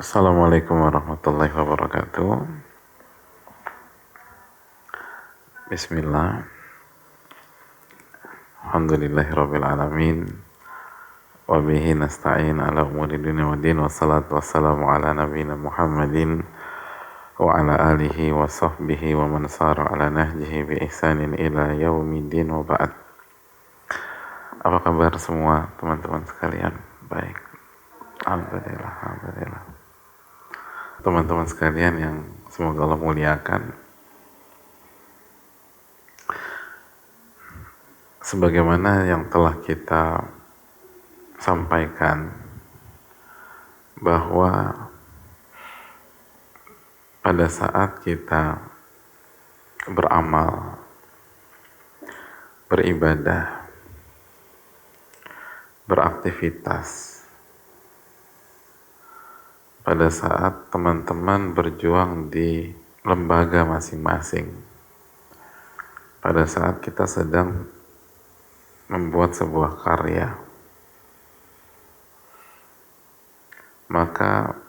Assalamualaikum warahmatullahi wabarakatuh. Bismillah. Alhamdulillahirabbil alamin. Wa bihi nasta'in ala umuri dunya waddin. Wassalatu wassalamu ala nabiyyina Muhammadin wa ala alihi wa sahbihi wa man sara ala nahjihi bi ihsanin ila yaumiddin wa ba'd. Apa kabar semua teman-teman sekalian? Baik. Alhamdulillah, alhamdulillah. Teman-teman sekalian yang semoga Allah muliakan, sebagaimana yang telah kita sampaikan bahwa pada saat kita beramal, beribadah, beraktivitas, pada saat teman-teman berjuang di lembaga masing-masing, pada saat kita sedang membuat sebuah karya, maka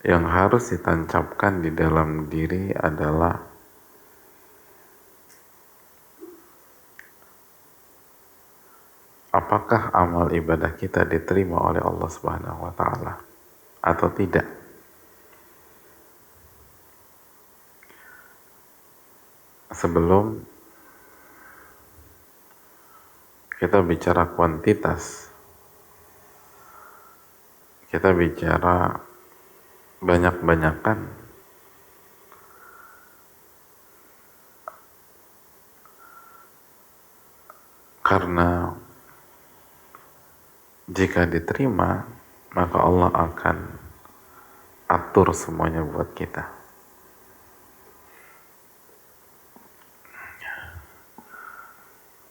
yang harus ditancapkan di dalam diri adalah apakah amal ibadah kita diterima oleh Allah Subhanahu wa Ta'ala atau tidak. Sebelum kita bicara kuantitas, kita bicara banyak-banyakan, karena jika diterima, maka Allah akan atur semuanya buat kita.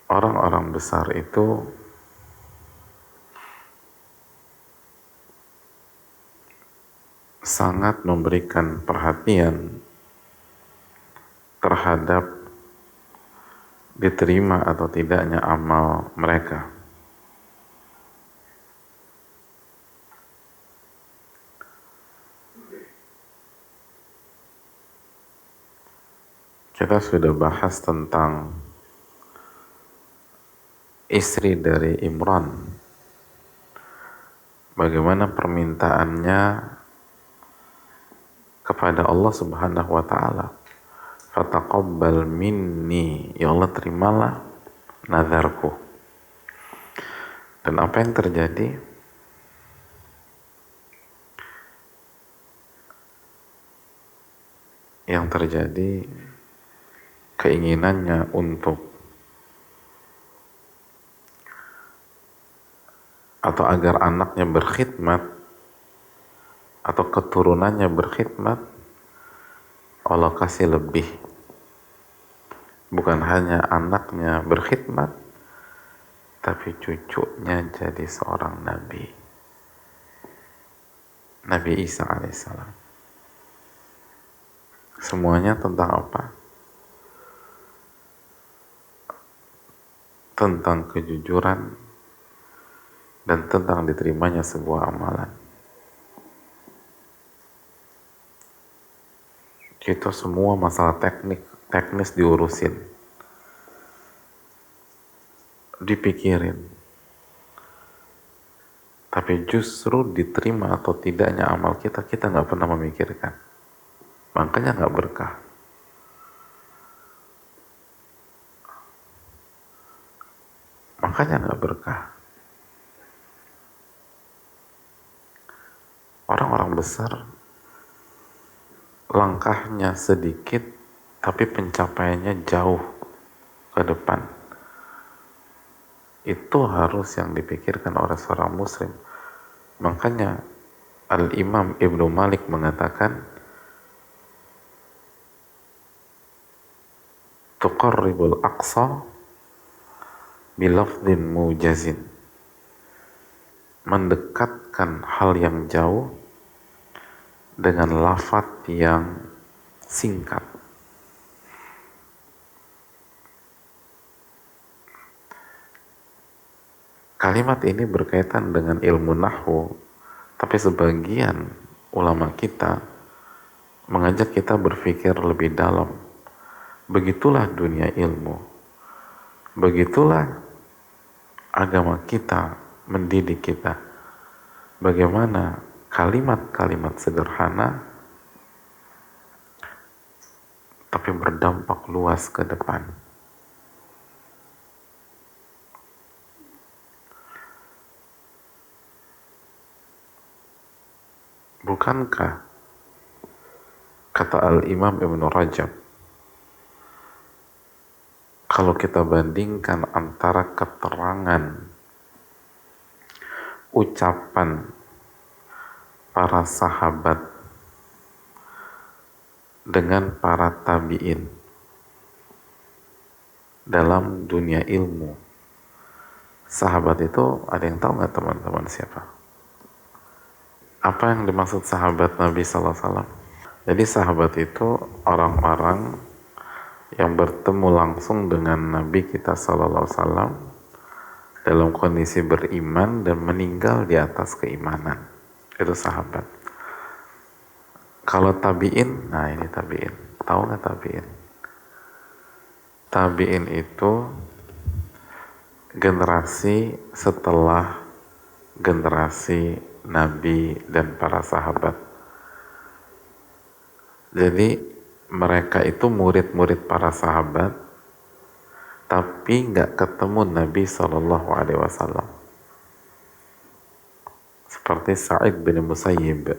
Orang-orang besar itu sangat memberikan perhatian terhadap diterima atau tidaknya amal mereka. Kita sudah bahas tentang istri dari Imran, bagaimana permintaannya kepada Allah Subhanahu wa Ta'ala, fataqabbal minni, ya Allah terimalah nazarku. Dan apa yang terjadi? Yang terjadi keinginannya untuk atau agar anaknya berkhidmat atau keturunannya berkhidmat, Allah kasih lebih. Bukan hanya anaknya berkhidmat, tapi cucunya jadi seorang nabi, Nabi Isa alaihissalam. Semuanya tentang apa? Tentang kejujuran dan tentang diterimanya sebuah amalan. Itu semua masalah teknis diurusin, dipikirin. Tapi justru diterima atau tidaknya amal kita nggak pernah memikirkan. Makanya nggak berkah. Makanya nggak berkah. Orang-orang besar langkahnya sedikit tapi pencapaiannya jauh ke depan. Itu harus yang dipikirkan oleh seorang muslim. Makanya Al-Imam Ibnu Malik mengatakan, tuqarribul aqsa bilafdhin mujazin, mendekatkan hal yang jauh dengan lafaz yang singkat. Kalimat ini berkaitan dengan ilmu nahwu, tapi sebagian ulama kita mengajak kita berpikir lebih dalam. Begitulah dunia ilmu, begitulah agama kita mendidik kita. Bagaimana kalimat-kalimat sederhana tapi berdampak luas ke depan. Bukankah kata Al-Imam Ibn Rajab, kalau kita bandingkan antara keterangan ucapan para sahabat dengan para tabi'in dalam dunia ilmu, sahabat itu ada yang tahu nggak teman-teman siapa? Apa yang dimaksud sahabat Nabi Sallallahu Alaihi Wasallam? Jadi sahabat itu orang-orang yang bertemu langsung dengan Nabi kita Sallallahu Alaihi Wasallam dalam kondisi beriman dan meninggal di atas keimanan. Itu sahabat. Kalau tabi'in, nah ini tabi'in. Tahu nggak tabi'in? Tabi'in itu generasi setelah generasi Nabi dan para sahabat. Jadi mereka itu murid-murid para sahabat, tapi nggak ketemu Nabi Shallallahu Alaihi Wasallam. Seperti Sa'id bin Musayyib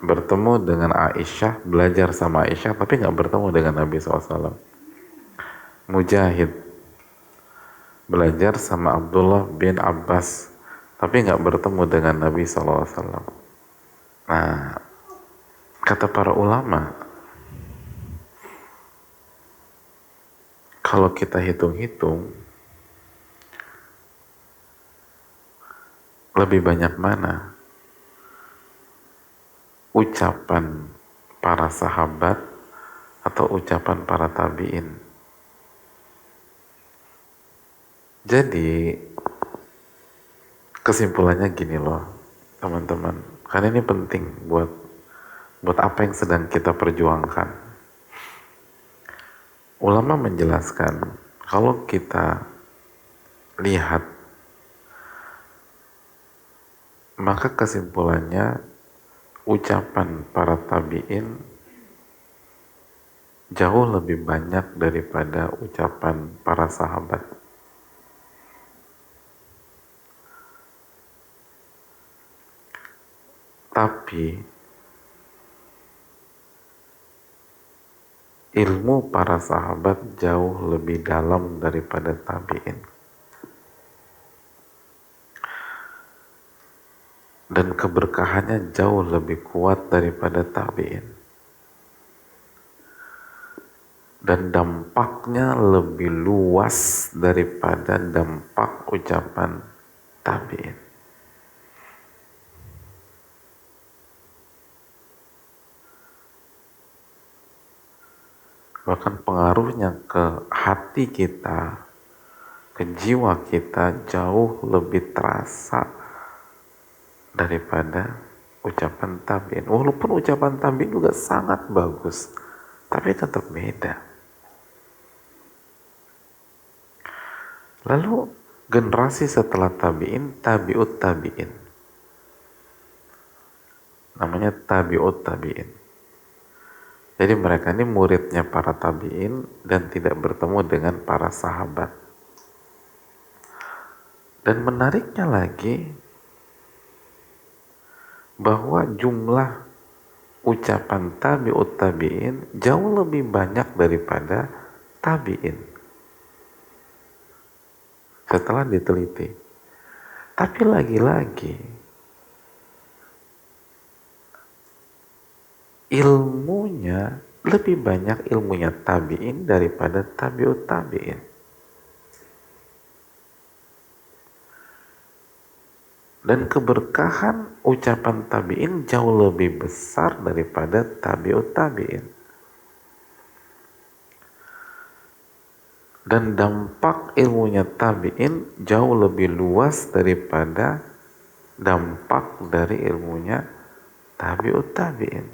bertemu dengan Aisyah, belajar sama Aisyah, tapi nggak bertemu dengan Nabi SAW. Mujahid belajar sama Abdullah bin Abbas, tapi nggak bertemu dengan Nabi SAW. Nah, kata para ulama, kalau kita hitung-hitung, lebih banyak mana ucapan para sahabat atau ucapan para tabi'in? Jadi kesimpulannya gini loh teman-teman, karena ini penting buat apa yang sedang kita perjuangkan. Ulama menjelaskan, kalau kita lihat, maka kesimpulannya ucapan para tabi'in jauh lebih banyak daripada ucapan para sahabat. Tapi ilmu para sahabat jauh lebih dalam daripada tabi'in. Dan keberkahannya jauh lebih kuat daripada tabi'in. Dan dampaknya lebih luas daripada dampak ucapan tabi'in. Bahkan pengaruhnya ke hati kita, ke jiwa kita jauh lebih terasa daripada ucapan tabi'in. Walaupun ucapan tabi'in juga sangat bagus, tapi tetap beda. Lalu generasi setelah tabi'in, tabi'ut tabi'in. Namanya tabi'ut tabi'in. Jadi mereka ini muridnya para tabi'in dan tidak bertemu dengan para sahabat. Dan menariknya lagi, bahwa jumlah ucapan tabi'ut tabi'in jauh lebih banyak daripada tabi'in setelah diteliti. Tapi lagi-lagi ilmunya lebih banyak ilmunya tabi'in daripada tabi'ut tabi'in. Dan keberkahan ucapan tabi'in jauh lebih besar daripada tabi'ut tabi'in. Dan dampak ilmunya tabi'in jauh lebih luas daripada dampak dari ilmunya tabi'ut tabi'in.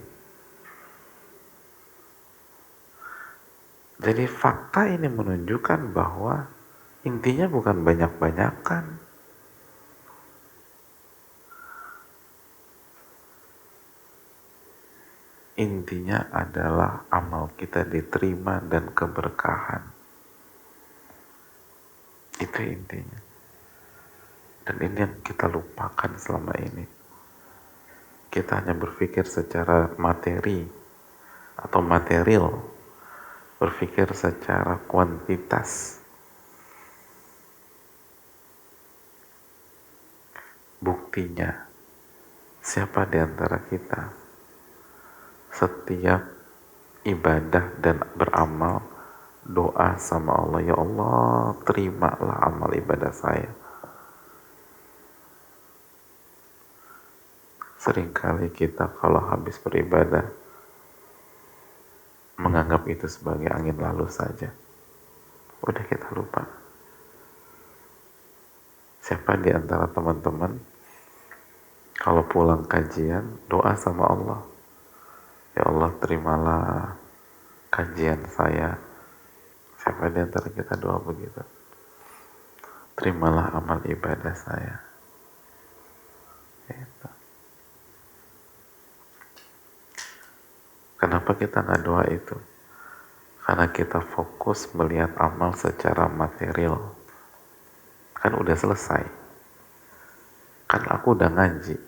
Jadi fakta ini menunjukkan bahwa intinya bukan banyak-banyakan. Intinya adalah amal kita diterima dan keberkahan. Itu intinya. Dan ini yang kita lupakan selama ini. Kita hanya berpikir secara materi atau material, berpikir secara kuantitas. Buktinya, siapa di antara kita setiap ibadah dan beramal doa sama Allah, ya Allah terimalah amal ibadah saya. Seringkali kita kalau habis beribadah menganggap itu sebagai angin lalu saja. Udah kita lupa. Siapa di antara teman-teman kalau pulang kajian doa sama Allah, ya Allah terimalah kajian saya. Siapa di antara kita doa begitu? Terimalah amal ibadah saya. Gitu. Kenapa kita nggak doa itu? Karena kita fokus melihat amal secara material. Kan udah selesai. Kan aku udah ngaji.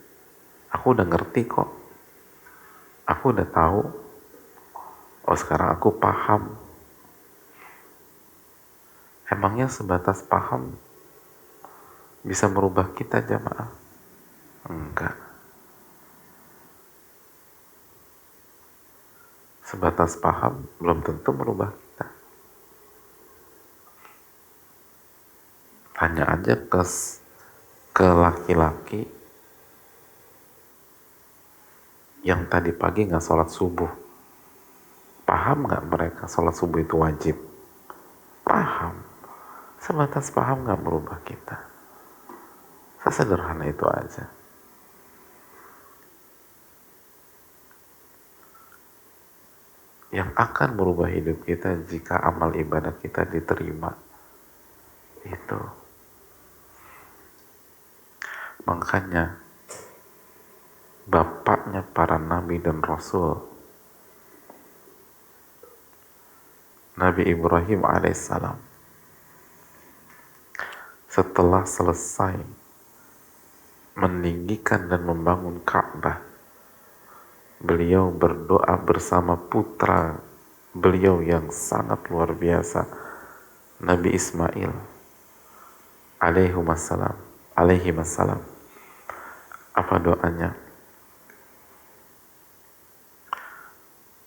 Aku udah ngerti kok. Aku udah tahu. Oh sekarang aku paham. Emangnya sebatas paham bisa merubah kita jamaah? Enggak. Sebatas paham belum tentu merubah kita. Tanya aja ke laki-laki yang tadi pagi nggak sholat subuh. Paham nggak mereka sholat subuh itu wajib? Paham. Sebatas paham nggak merubah kita. Sesederhana itu aja. Yang akan merubah hidup kita jika amal ibadah kita diterima. Itu. Makanya bapaknya para nabi dan rasul, Nabi Ibrahim alaihissalam, setelah selesai meninggikan dan membangun Ka'bah, beliau berdoa bersama putra beliau yang sangat luar biasa, Nabi Ismail alaihi wassalam. Apa doanya?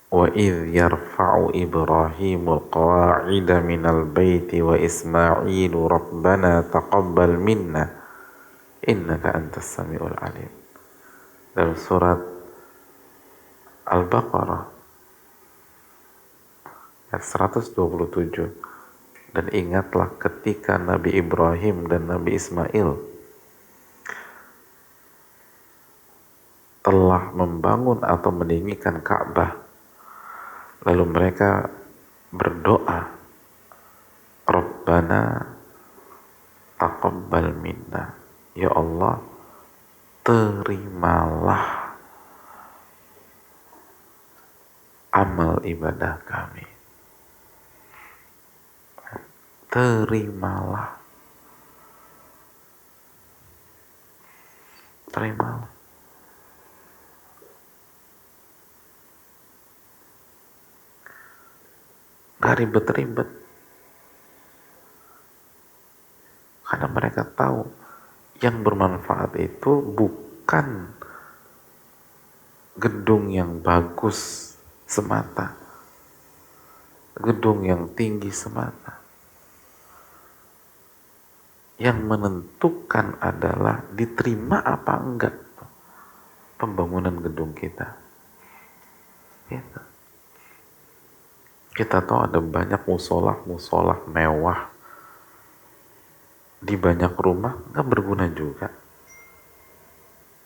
Wa idh yarfa'u Ibrahimul qawa'ida minal baiti wa Ismailu rabbana taqabbal minna innaka antas sami'ul alim. Dalam surat Al-Baqarah ayat 127. Dan ingatlah ketika Nabi Ibrahim dan Nabi Ismail telah membangun atau meninggikan Ka'bah, lalu mereka berdoa, Rabbana taqabbal minna, ya Allah terimalah amal ibadah kami. Terimalah. Gak ribet-ribet. Karena mereka tahu yang bermanfaat itu bukan gedung yang bagus semata, gedung yang tinggi semata. Yang menentukan adalah diterima apa enggak pembangunan gedung kita. Gitu. Kita tahu ada banyak musola mewah di banyak rumah, nggak berguna juga.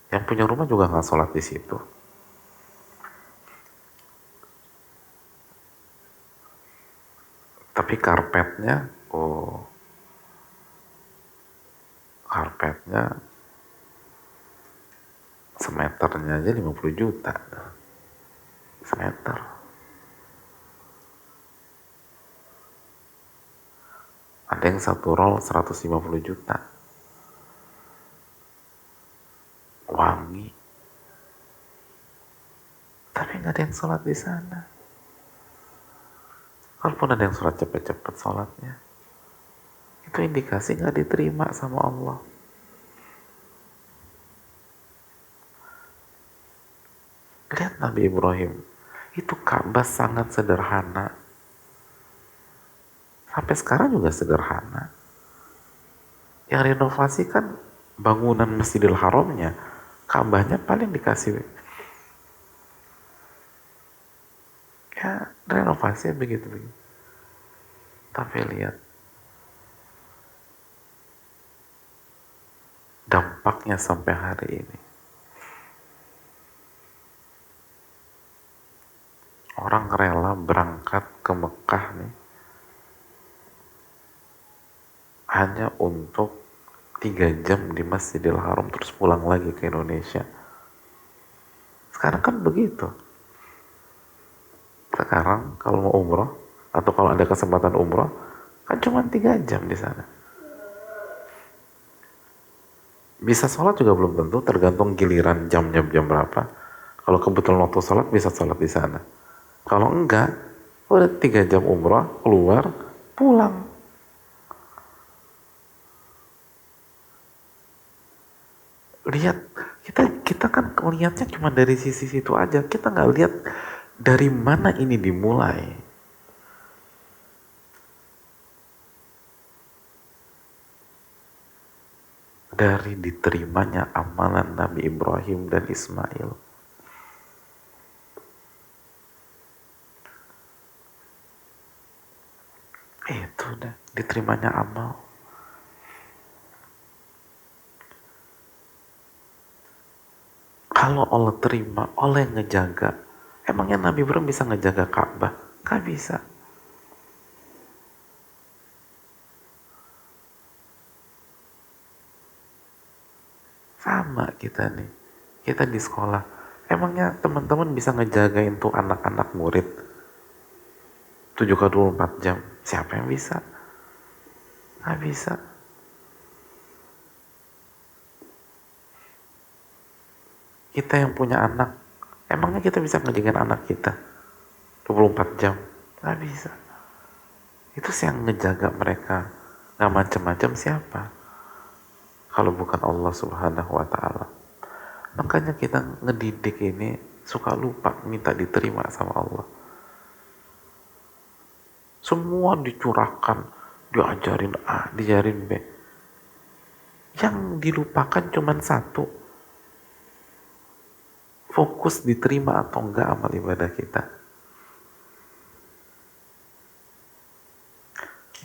Yang punya rumah juga nggak sholat di situ. Tapi karpetnya, oh, karpetnya semeternya aja 50 juta. Semeter. Ada yang satu roll 150 juta. Wangi. Tapi nggak ada yang sholat di sana. Kalaupun ada yang sholat cepet-cepet sholatnya, itu indikasi nggak diterima sama Allah. Lihat Nabi Ibrahim, itu Ka'bah sangat sederhana. Sampai sekarang juga sederhana. Yang renovasi kan bangunan Masjidil Haramnya, Ka'bahnya paling dikasih ya renovasi begitu. Tapi lihat dampaknya sampai hari ini. Orang rela berangkat ke Mekah nih hanya untuk 3 jam di Masjidil Haram terus pulang lagi ke Indonesia. Sekarang kan begitu. Sekarang kalau mau umroh atau kalau ada kesempatan umroh kan cuma 3 jam di sana. Bisa sholat juga belum tentu, tergantung giliran jamnya jam berapa. Kalau kebetulan waktu sholat bisa sholat di sana. Kalau enggak, udah 3 jam umrah, keluar, pulang. Lihat, kita kan melihatnya cuma dari sisi situ aja. Kita nggak lihat dari mana ini dimulai. Dari diterimanya amalan Nabi Ibrahim dan Ismail. Itu udah diterimanya amal. Kalau Allah terima, Allah yang ngejaga. Emangnya Nabi Ibrahim bisa ngejaga Ka'bah? Gak bisa. Sama kita nih. Kita di sekolah. Emangnya teman-teman bisa ngejagain tuh anak-anak murid 7x24 jam? Siapa yang bisa? Gak bisa. Kita yang punya anak, emangnya kita bisa ngejagain anak kita 24 jam? Gak bisa. Itu sih yang ngejaga mereka. Gak macam-macam siapa? Kalau bukan Allah Subhanahu wa Ta'ala. Makanya kita ngedidik ini suka lupa minta diterima sama Allah. Semua dicurahkan, diajarin A, diajarin B. Yang dilupakan cuma satu. Fokus diterima atau enggak amal ibadah kita.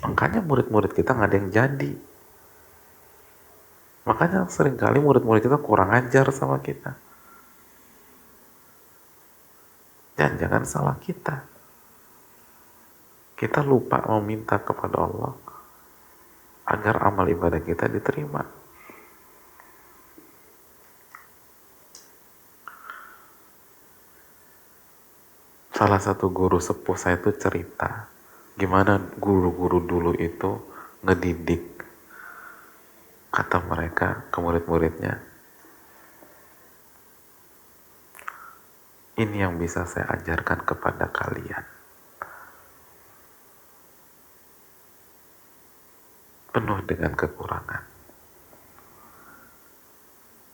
Makanya murid-murid kita nggak ada yang jadi. Makanya seringkali murid-murid kita kurang ajar sama kita. Jangan-jangan salah kita. Kita lupa meminta kepada Allah agar amal ibadah kita diterima. Salah satu guru sepuh saya itu cerita gimana guru-guru dulu itu ngedidik, kata mereka ke murid-muridnya, ini yang bisa saya ajarkan kepada kalian, penuh dengan kekurangan,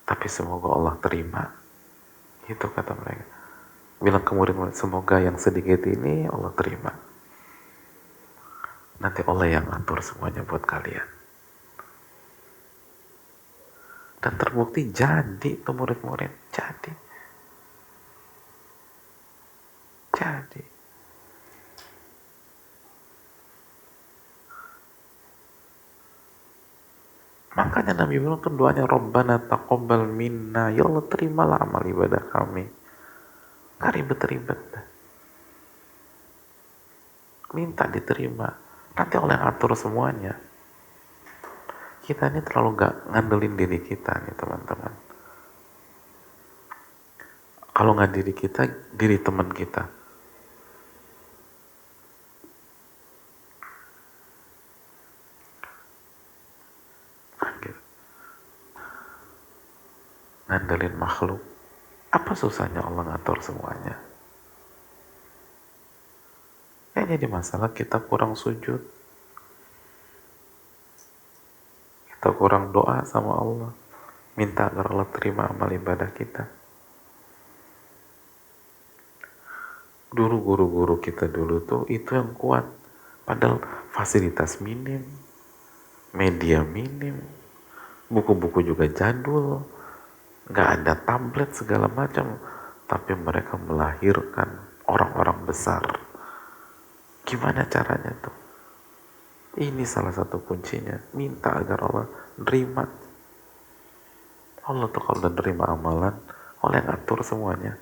tapi semoga Allah terima. Itu kata mereka, bilang ke murid-murid, semoga yang sedikit ini Allah terima, nanti Allah yang atur semuanya buat kalian. Dan terbukti jadi tuh murid-murid, jadi Makanya Nabi Ibrahim tuh doanya Rabbana taqabbal minna, ya Allah terimalah amal ibadah kami. Gak ribet-ribet, minta diterima, nanti Allah yang atur semuanya. Kita ini terlalu gak ngandelin diri kita nih teman-teman. Kalau nggak diri kita, diri teman kita. Ngandelin makhluk. Apa susahnya Allah ngatur semuanya? Yang jadi masalah kita kurang sujud. Kita kurang doa sama Allah. Minta agar Allah terima amal ibadah kita. Dulu guru-guru kita dulu tuh itu yang kuat. Padahal fasilitas minim, media minim, buku-buku juga jadul, nggak ada tablet segala macam, tapi mereka melahirkan orang-orang besar. Gimana caranya tuh? Ini salah satu kuncinya, minta agar Allah nerima. Allah tuh kalau udah nerima amalan, Allah yang atur semuanya.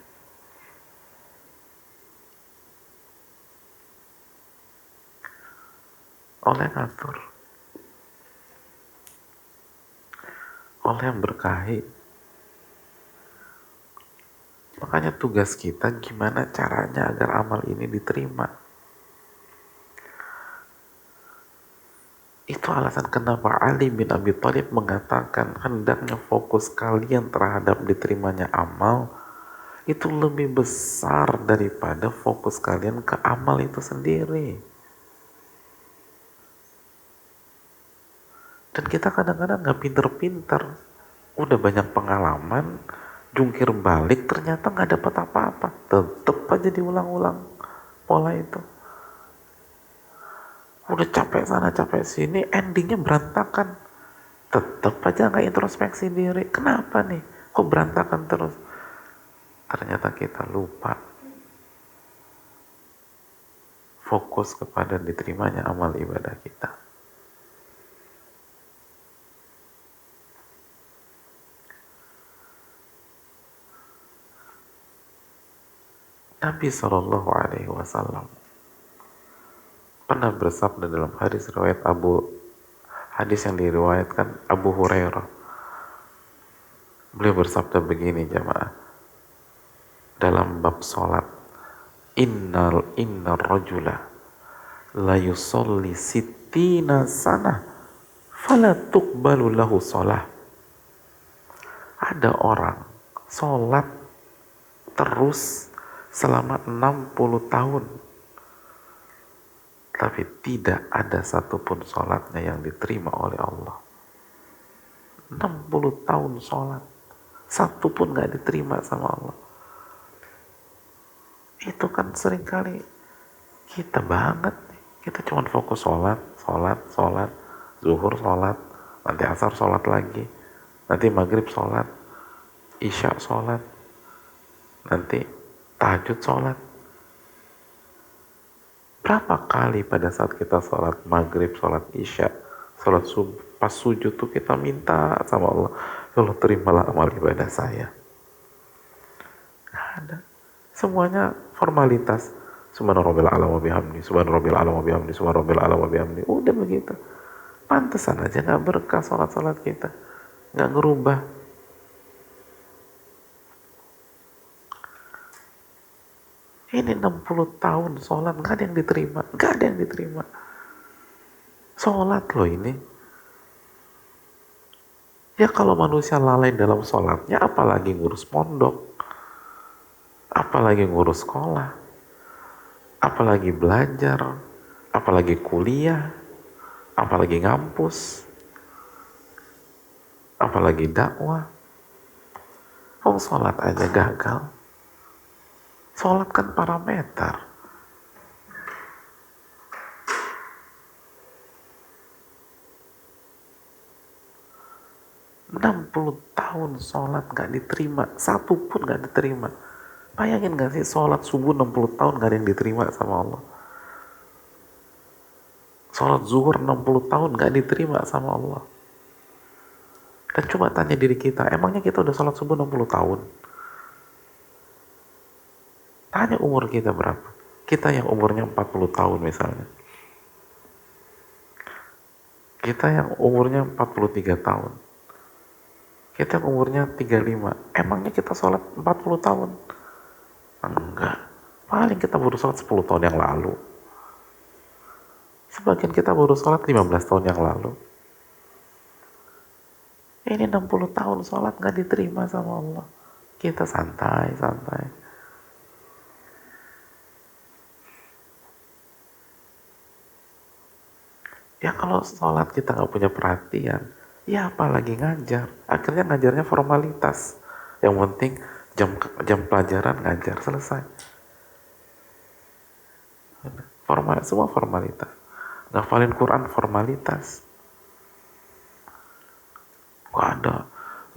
Allah yang atur, Allah yang berkahi. Makanya tugas kita gimana caranya agar amal ini diterima. Itu alasan kenapa Ali bin Abi Thalib mengatakan hendaknya fokus kalian terhadap diterimanya amal itu lebih besar daripada fokus kalian ke amal itu sendiri. Dan kita kadang-kadang gak pinter-pinter, udah banyak pengalaman, jungkir balik ternyata gak dapat apa-apa, tetep aja diulang-ulang pola itu. Udah capek sana capek sini, endingnya berantakan, tetep aja gak introspeksi diri. Kenapa nih kok berantakan terus? Ternyata kita lupa fokus kepada diterimanya amal ibadah kita. Nabi Shallallahu Alaihi Wasallam pernah bersabda dalam hadis yang diriwayatkan Abu Hurairah. Beliau bersabda begini jamaah dalam bab salat, innar rajula la yusolli sittina sana fala tuqbalu lahu shalah. Ada orang sholat terus selama 60 tahun tapi tidak ada satupun sholatnya yang diterima oleh Allah. 60 tahun sholat, satu pun gak diterima sama Allah. Itu kan seringkali kita banget nih. Kita cuma fokus sholat, zuhur sholat, nanti asar sholat lagi, nanti maghrib sholat, isya sholat, nanti tahajud sholat. Berapa kali pada saat kita sholat maghrib, sholat isya, sholat subuh, pas sujud tuh kita minta sama Allah, ya Allah terimalah amal ibadah saya. Gak ada. Semuanya formalitas. Subhana rabbil a'la wa bihamdi, subhana rabbil a'la wa bihamdi, subhana rabbil a'la wa bihamdi. Udah begitu. Pantesan aja gak berkah sholat-sholat kita. Gak ngerubah. Ini 60 tahun sholat, gak ada yang diterima. Gak ada yang diterima. Sholat loh ini. Ya kalau manusia lalai dalam sholatnya, apalagi ngurus pondok, apalagi ngurus sekolah, apalagi belajar, apalagi kuliah, apalagi ngampus, apalagi dakwah. Sholat aja gagal. Sholat kan parameter. Tahun sholat gak diterima, satu pun gak diterima. Bayangin gak sih sholat subuh 60 tahun gak ada yang diterima sama Allah. Sholat zuhur 60 tahun gak diterima sama Allah. Dan coba tanya diri kita, emangnya kita udah sholat subuh 60 tahun? Tanya umur kita berapa? Kita yang umurnya 40 tahun misalnya. Kita yang umurnya 43 tahun. Kita yang umurnya 35. Emangnya kita sholat 40 tahun? Enggak. Paling kita baru sholat 10 tahun yang lalu. Sebagian kita baru sholat 15 tahun yang lalu. Ini 60 tahun sholat nggak diterima sama Allah. Kita santai-santai. Ya kalau sholat kita nggak punya perhatian, ya apalagi ngajar. Akhirnya ngajarnya formalitas. Yang penting jam pelajaran ngajar, selesai. Semua formalitas. Ngafalin Quran formalitas.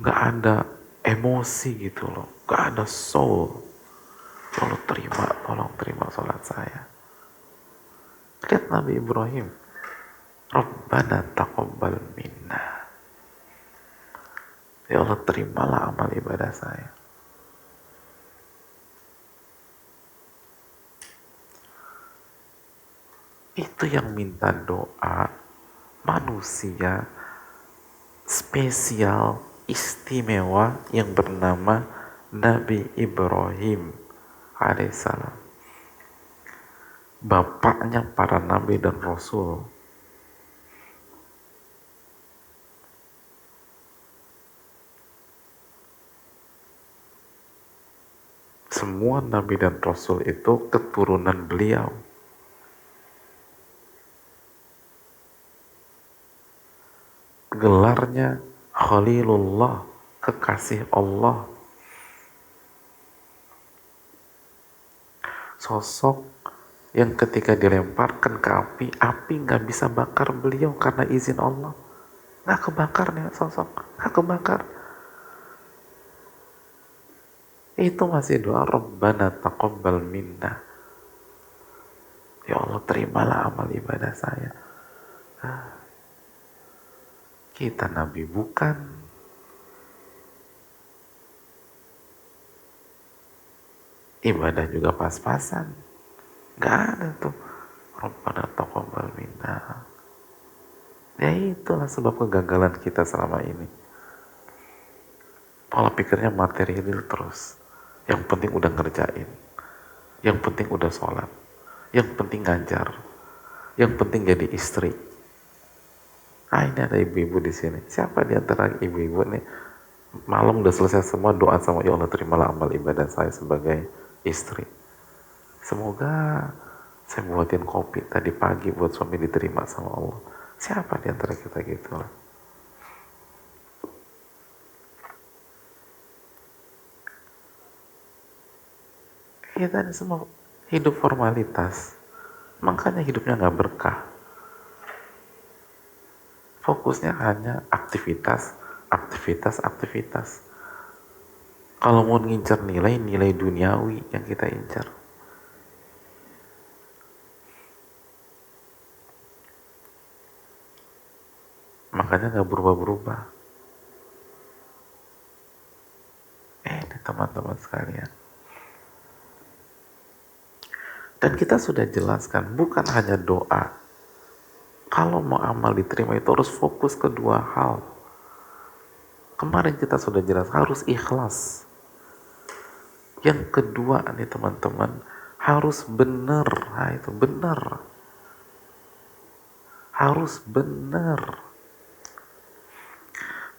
Nggak ada emosi gitu loh, nggak ada soul. Tolong terima sholat saya. Lihat Nabi Ibrahim, Rabbana taqabbal minna, ya Allah terimalah amal ibadah saya. Itu yang minta doa manusia spesial, istimewa yang bernama Nabi Ibrahim alaihissalam, bapaknya para nabi dan rasul. Semua nabi dan rasul itu keturunan beliau. Gelarnya Khalilullah, kekasih Allah. Sosok yang ketika dilemparkan ke api nggak bisa bakar beliau karena izin Allah. Nggak kebakar nih sosok, nggak kebakar. Itu masih doa Rabbana taqabbal minna. Ya Allah terimalah amal ibadah saya. Kita nabi bukan, ibadah juga pas-pasan, nggak ada tuh Rabbana taqabbal minna. Ya itulah sebab kegagalan kita selama ini. Pola pikirnya material terus. Yang penting udah ngerjain, yang penting udah sholat, yang penting ngajar, yang penting jadi istri. Ini ada ibu-ibu di sini. Siapa di antara ibu-ibu nih malam udah selesai semua doa sama ya Allah terimalah amal ibadah saya sebagai istri. Semoga saya buatin kopi tadi pagi buat suami diterima sama Allah. Siapa di antara kita gitu lah? Kita ini semua hidup formalitas. Makanya hidupnya nggak berkah. Fokusnya hanya aktivitas. Kalau mau ngincar nilai duniawi yang kita incar. Makanya nggak berubah-berubah. Ini teman-teman sekalian. Dan kita sudah jelaskan, bukan hanya doa. Kalau mau amal diterima itu harus fokus ke dua hal. Kemarin kita sudah jelas, harus ikhlas. Yang kedua nih teman-teman, harus benar. Nah itu benar. Harus benar.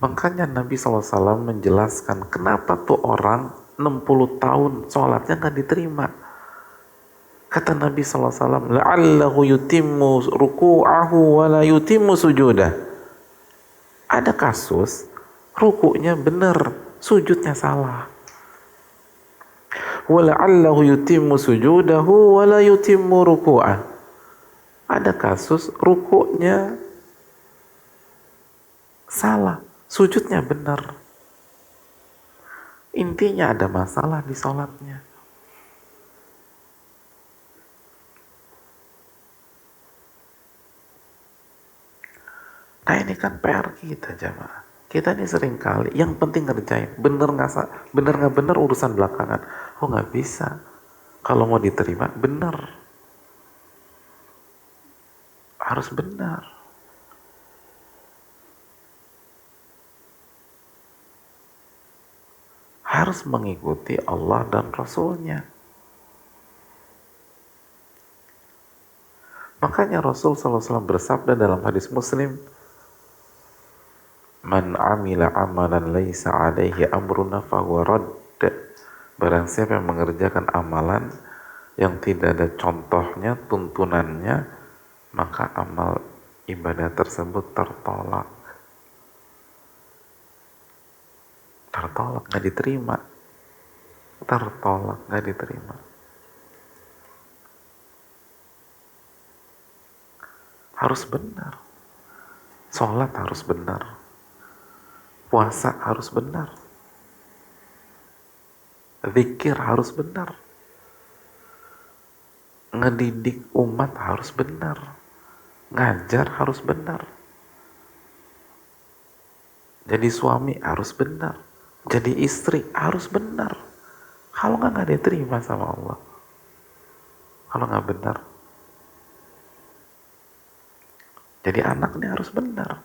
Makanya Nabi SAW menjelaskan kenapa tuh orang 60 tahun sholatnya nggak diterima. Kata Nabi SAW, la'allahu yutimmu ruku'ahu wa la yutimmu sujudah. Ada kasus, ruku'nya benar, sujudnya salah. Wa la'allahu yutimmu sujudahu wa la yutimmu ruku'ah. Ada kasus, ruku'nya salah, sujudnya benar. Intinya ada masalah di sholatnya. Nah ini kan PR kita jamaah. Kita ini sering kali, yang penting ngerjain. Bener nggak bener urusan belakangan. Oh nggak bisa. Kalau mau diterima, bener. Harus benar. Harus mengikuti Allah dan Rasulnya. Makanya Rasul SAW bersabda dalam hadis Muslim, Man amila amalan laisa alaihi amruna fahuwa radd. Barang siapa yang mengerjakan amalan yang tidak ada contohnya, tuntunannya, maka amal ibadah tersebut tertolak. Tertolak, nggak diterima. Tertolak, nggak diterima. Harus benar. Sholat harus benar. Puasa harus benar. Zikir harus benar. Ngedidik umat harus benar. Ngajar harus benar. Jadi suami harus benar. Jadi istri harus benar. Kalau nggak diterima sama Allah. Kalau nggak benar. Jadi anaknya harus benar.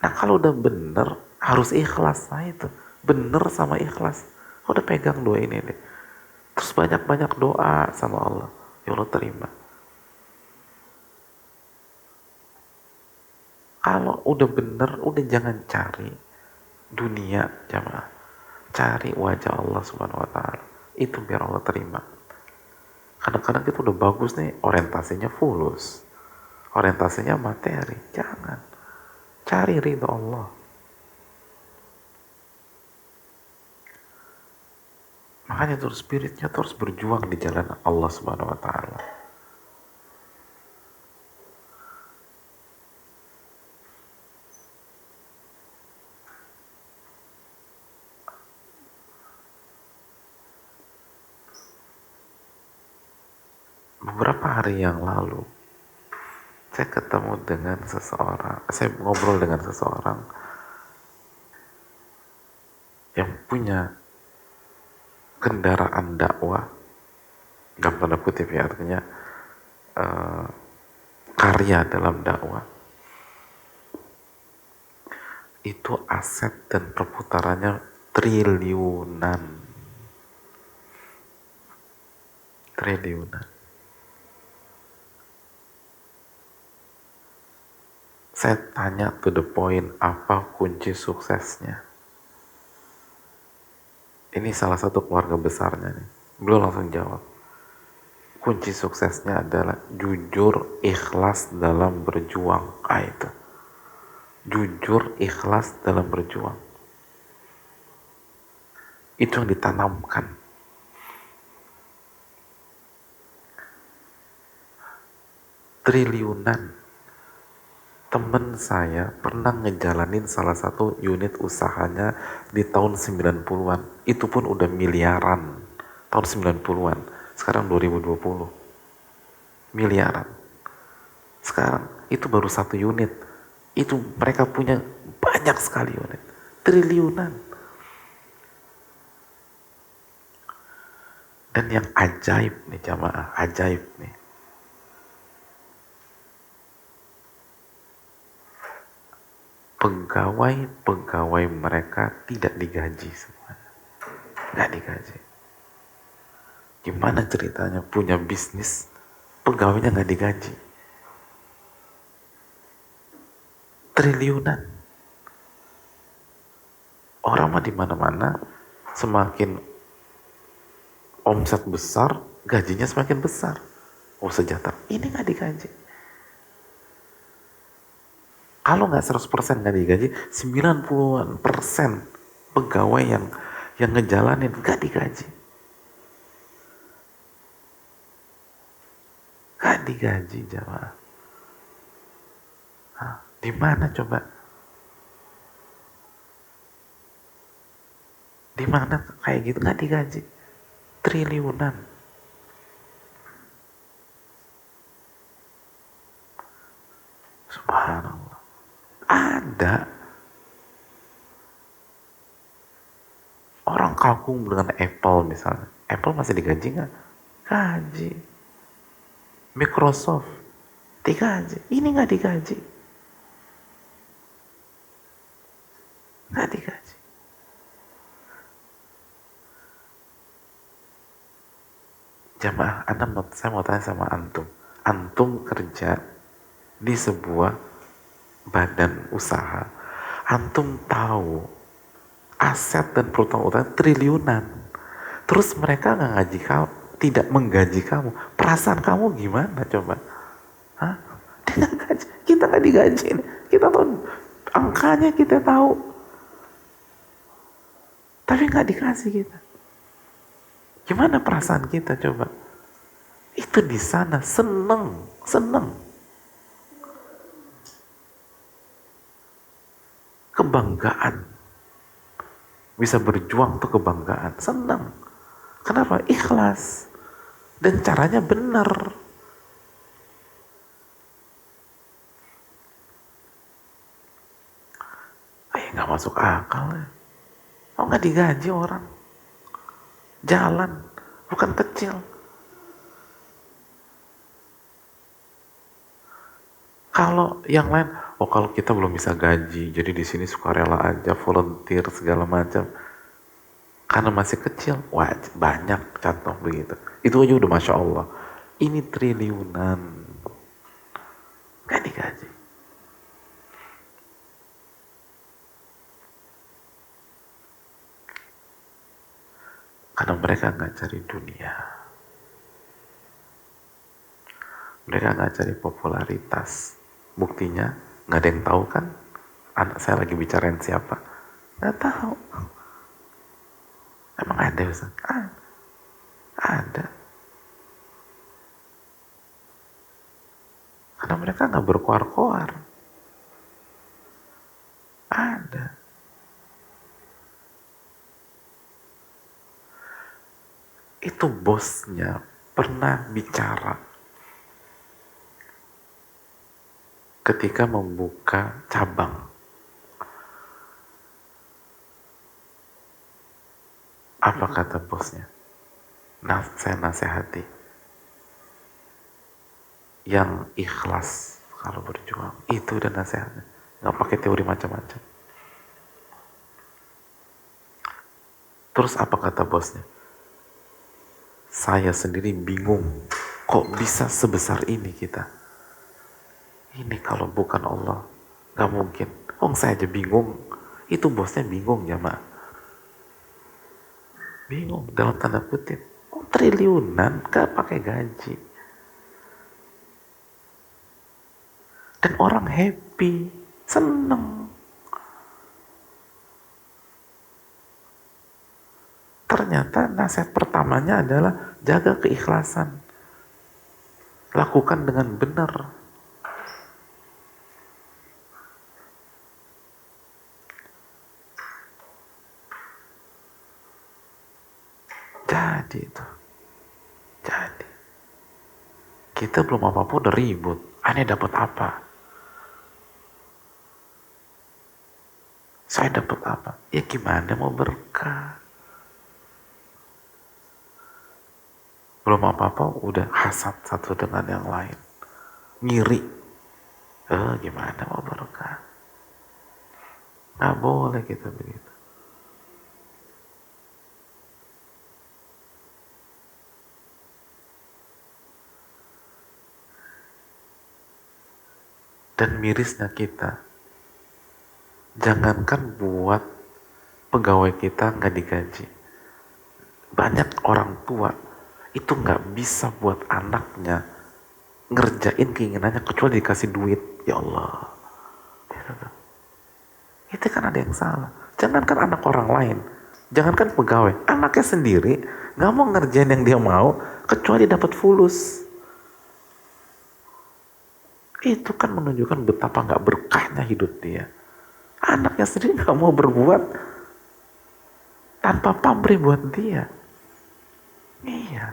Nah kalau udah benar, harus ikhlas. Nah itu, benar sama ikhlas. Udah pegang dua ini nih. Terus banyak-banyak doa sama Allah. Ya Allah terima. Kalau udah benar, udah jangan cari dunia jamaah. Cari wajah Allah Subhanahu wa Ta'ala. Itu biar Allah terima. Kadang-kadang kita udah bagus nih, orientasinya fulus. Orientasinya materi. Jangan. Cari ridho Allah. Makanya terus spiritnya terus berjuang di jalan Allah Subhanahu wa Ta'ala. Beberapa hari yang lalu saya ketemu dengan seseorang, saya ngobrol dengan seseorang yang punya kendaraan dakwah, dalam tanda kutip ya, artinya karya dalam dakwah. Itu aset dan perputarannya triliunan. Triliunan. Saya tanya to the point, apa kunci suksesnya? Ini salah satu keluarga besarnya nih. Beliau langsung jawab. Kunci suksesnya adalah jujur, ikhlas dalam berjuang. Itu. Jujur, ikhlas dalam berjuang. Itu yang ditanamkan. Triliunan. Temen saya pernah ngejalanin salah satu unit usahanya di tahun 90-an. Itu pun udah miliaran. Tahun 90-an. Sekarang 2020. Miliaran. Sekarang itu baru satu unit. Itu mereka punya banyak sekali unit. Triliunan. Dan yang ajaib nih jamaah. Ajaib nih. Pegawai mereka tidak digaji semuanya. Nggak digaji. Gimana ceritanya punya bisnis, pegawainya nggak digaji? Triliunan. Orang mah di mana-mana semakin omset besar, gajinya semakin besar. Oh sejahtera. Ini nggak digaji. Kalau nggak 100% nggak digaji, 90% pegawai yang ngejalanin nggak digaji. Nggak digaji jamaah. Di mana coba? Di mana kayak gitu nggak digaji? Triliunan. Orang kagum dengan Apple misalnya. Apple masih digaji nggak? Gaji. Microsoft digaji. Ini nggak digaji. Nggak digaji. Jamaah, saya mau tanya sama antum. Antum kerja di sebuah badan usaha. Antum tahu aset dan perusahaan utang triliunan. Terus mereka nggak ngaji kamu, tidak menggaji kamu. Perasaan kamu gimana coba? Hah? Dia nggak gaji, kita nggak digaji. Kita tahu angkanya, kita tahu, tapi nggak dikasih kita. Gimana perasaan kita coba? Itu di sana seneng, seneng. Kebanggaan. Bisa berjuang tuh kebanggaan, seneng. Kenapa? Ikhlas. Dan caranya benar. Nggak masuk akal ya. Oh, nggak digaji orang. Jalan, bukan kecil. Kalau yang lain, oh kalau kita belum bisa gaji, jadi di sini sukarela aja, volunteer segala macam. Karena masih kecil, wah banyak contoh begitu. Itu aja udah masya Allah. Ini triliunan, nggak digaji. Karena mereka nggak cari dunia. Mereka nggak cari popularitas. Buktinya nggak ada yang tahu kan anak saya lagi bicarain siapa, nggak tahu. Emang ada Ustaz? Ada. Karena mereka nggak berkoar-koar. Ada. Itu bosnya pernah bicara ketika membuka cabang. Apa kata bosnya? Saya nasihati. Yang ikhlas kalau berjuang. Itu udah nasihatnya. Nggak pakai teori macam-macam. Terus apa kata bosnya? Saya sendiri bingung. Kok bisa sebesar ini kita? Ini kalau bukan Allah, nggak mungkin. Saya aja bingung. Itu bosnya bingung ya, Mak. Bingung dalam tanda kutip. Triliunan gak pakai gaji. Dan orang happy, seneng. Ternyata nasihat pertamanya adalah jaga keikhlasan. Lakukan dengan benar. Jadi itu. Jadi. Kita belum apa-apa udah ribut. Aneh dapat apa? Saya dapat apa? Ya gimana mau berkah? Belum apa-apa udah hasad satu dengan yang lain. Ngiri. Gimana mau berkah? Nggak boleh kita begitu. Dan mirisnya kita, jangankan buat pegawai kita nggak digaji, banyak orang tua itu nggak bisa buat anaknya ngerjain keinginannya kecuali dikasih duit. Ya Allah, itu kan ada yang salah. Jangankan anak orang lain, jangankan pegawai, anaknya sendiri nggak mau ngerjain yang dia mau kecuali dapat fulus. Itu kan menunjukkan betapa nggak berkahnya hidup dia. Anaknya sendiri nggak mau berbuat tanpa pamrih buat dia. Iya.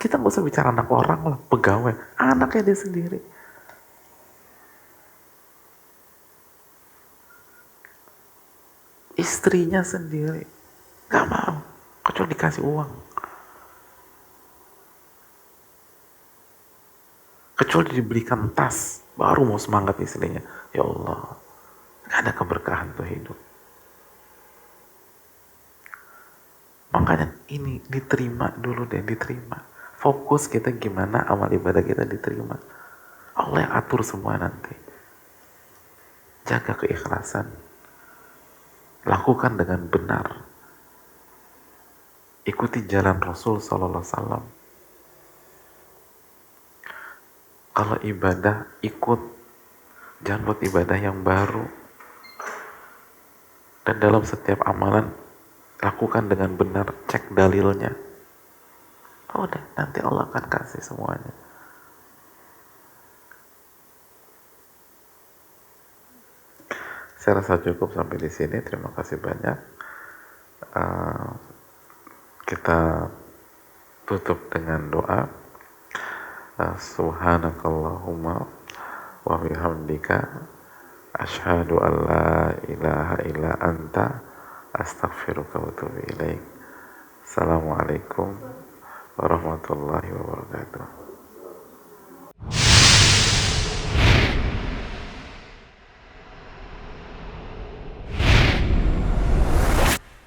Kita nggak usah bicara anak orang lah, pegawai, anaknya dia sendiri. Istrinya sendiri gak mau, kecuali dikasih uang, kecuali dibelikan tas, baru mau semangat istrinya. Ya Allah, gak ada keberkahan tuh hidup. Makanya ini diterima dulu deh, diterima. Fokus kita gimana amal ibadah kita diterima. Allah yang atur semua nanti. Jaga keikhlasan. Lakukan dengan benar. Ikuti jalan Rasul Sallallahu Alaihi Wasallam. Kalau ibadah, ikut. Jangan buat ibadah yang baru. Dan dalam setiap amalan, lakukan dengan benar. Cek dalilnya. Oh, udah, nanti Allah akan kasih semuanya. Saya rasa cukup sampai di sini. Terima kasih banyak. Kita tutup dengan doa. Subhanakallahumma wa bihamdika asyhadu an la ilaha illa anta astaghfiruka wa atubu ilaik. Assalamualaikum warahmatullahi wabarakatuh.